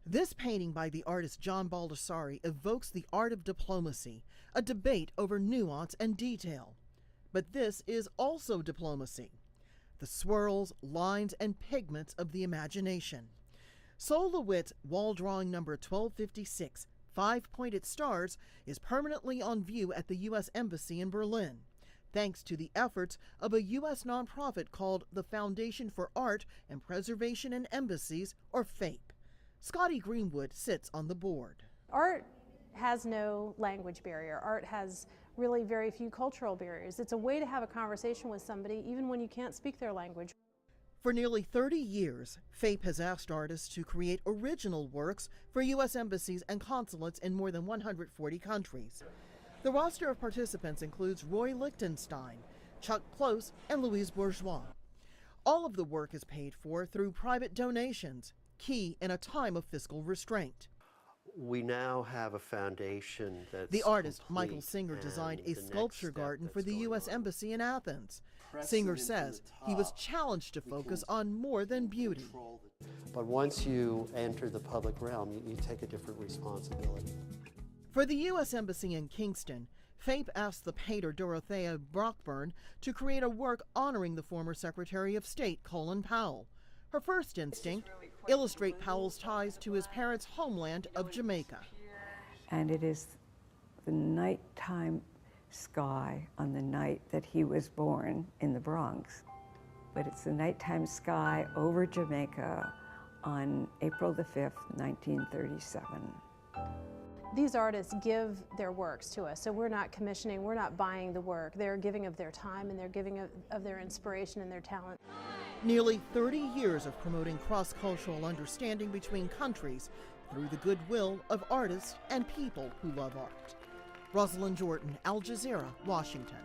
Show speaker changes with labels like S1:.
S1: This painting by the artist John Baldessari evokes the art of diplomacy, a debate over nuance and detail. But this is also diplomacy. The swirls, lines, and pigments of the imagination. Sol LeWitt's wall drawing number 1256, Five-Pointed Stars, is permanently on view at the U.S. Embassy in Berlin, thanks to the efforts of a U.S. nonprofit called the Foundation for Art and Preservation in Embassies, or FAPE. Scotty Greenwood sits on the board.
S2: Art has no language barrier. Art has really very few cultural barriers. It's a way to have a conversation with somebody even when you can't speak their language.
S1: For nearly 30 years, FAPE has asked artists to create original works for U.S. embassies and consulates in more than 140 countries. The roster of participants includes Roy Lichtenstein, Chuck Close, and Louise Bourgeois. All of the work is paid for through private donations, key in a time of fiscal restraint.
S3: We now have a foundation that's
S1: The artist,
S3: complete,
S1: Michael Singer, designed a
S3: the next
S1: sculpture
S3: step
S1: garden for
S3: that's
S1: the U.S.
S3: going on.
S1: Embassy in Athens.
S3: Pressing
S1: Singer
S3: into
S1: says
S3: the
S1: he was
S3: top,
S1: challenged to focus on more than beauty.
S3: But once you enter the public realm, you take a different responsibility.
S1: For the U.S. Embassy in Kingston, FAPE asked the painter Dorothea Brockburn to create a work honoring the former Secretary of State, Colin Powell. Her first instinct, illustrate Powell's ties to his parents' homeland of Jamaica.
S4: And it is the nighttime sky on the night that he was born in the Bronx. But it's the nighttime sky over Jamaica on April the 5th, 1937.
S2: These artists give their works to us, so we're not commissioning, we're not buying the work. They're giving of their time and they're giving of their inspiration and their talent.
S1: Nearly 30 years of promoting cross-cultural understanding between countries through the goodwill of artists and people who love art. Rosalind Jordan, Al Jazeera, Washington.